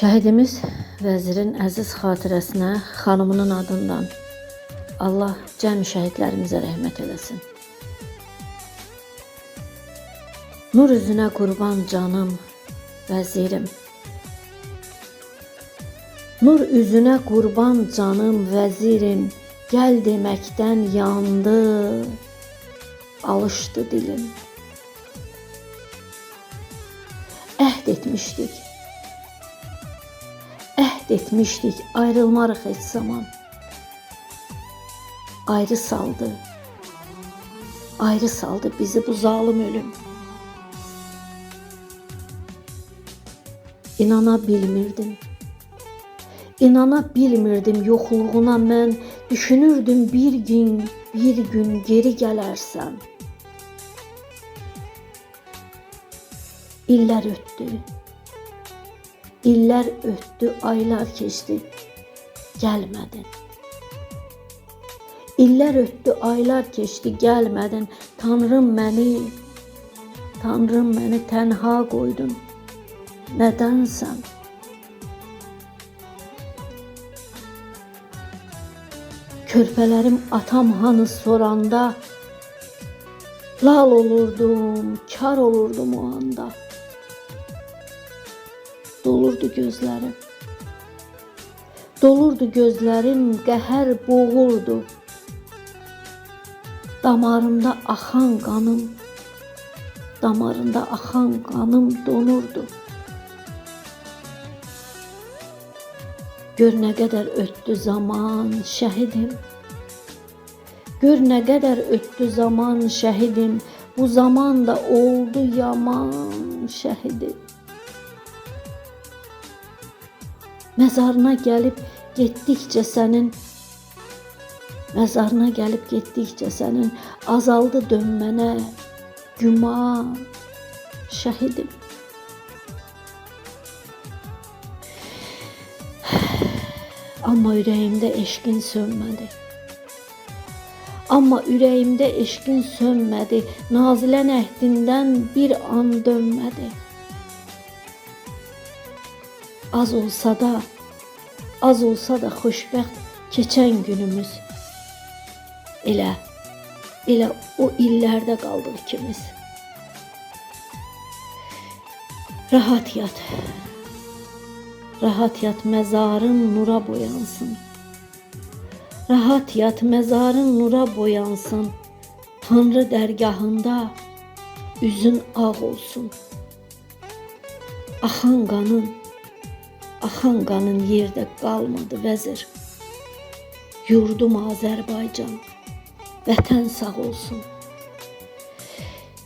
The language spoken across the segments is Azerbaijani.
Şəhidimiz vəzirin əziz xatirəsinə xanımının adından Allah cəmi şəhidlərimizə rəhmət eləsin. Nur üzünə qurban canım vəzirim. Nur üzünə qurban canım vəzirim, gəl deməkdən yandı, alışdı dilim. Əhd etmişdik, ayrılmarıq heç zaman. Ayrı saldı bizi bu zalim ölüm. İnana bilmirdim yoxluğuna mən, düşünürdüm bir gün geri gələrsən. İllər ötdü, aylar keçdi, gəlmədin. İllər ötdü, aylar keçdi, gəlmədin. Tanrım məni tənha qoydun. Nədənsən? Körpələrim atam hanı soranda, lal olurdum, kar olurdum o anda. Dolurdu gözlərim, qəhər boğurdu. Damarında axan qanım donurdu. Gör nə qədər ötdü zaman şəhidim. Gör nə qədər ötdü zaman şəhidim. Bu zaman da oldu yaman şəhidim. Məzarına gəlib getdikcə sənin azaldı dönmənə güman şəhidim. Amma ürəyimdə eşqin sönmədi. Nazilən əhdindən bir an dönmədi. Az olsa da xoşbəxt keçən günümüz. Elə o illərdə qaldıq ikimiz. Rahat yat məzarın nura boyansın. Rahat yat məzarın nura boyansın. Tanrı dərgahında üzün ağ olsun. Axan qanın yerdə qalmadı vəzir. Yurdum Azərbaycan, vətən sağ olsun.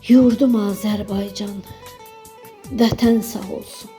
Yurdum Azərbaycan, vətən sağ olsun.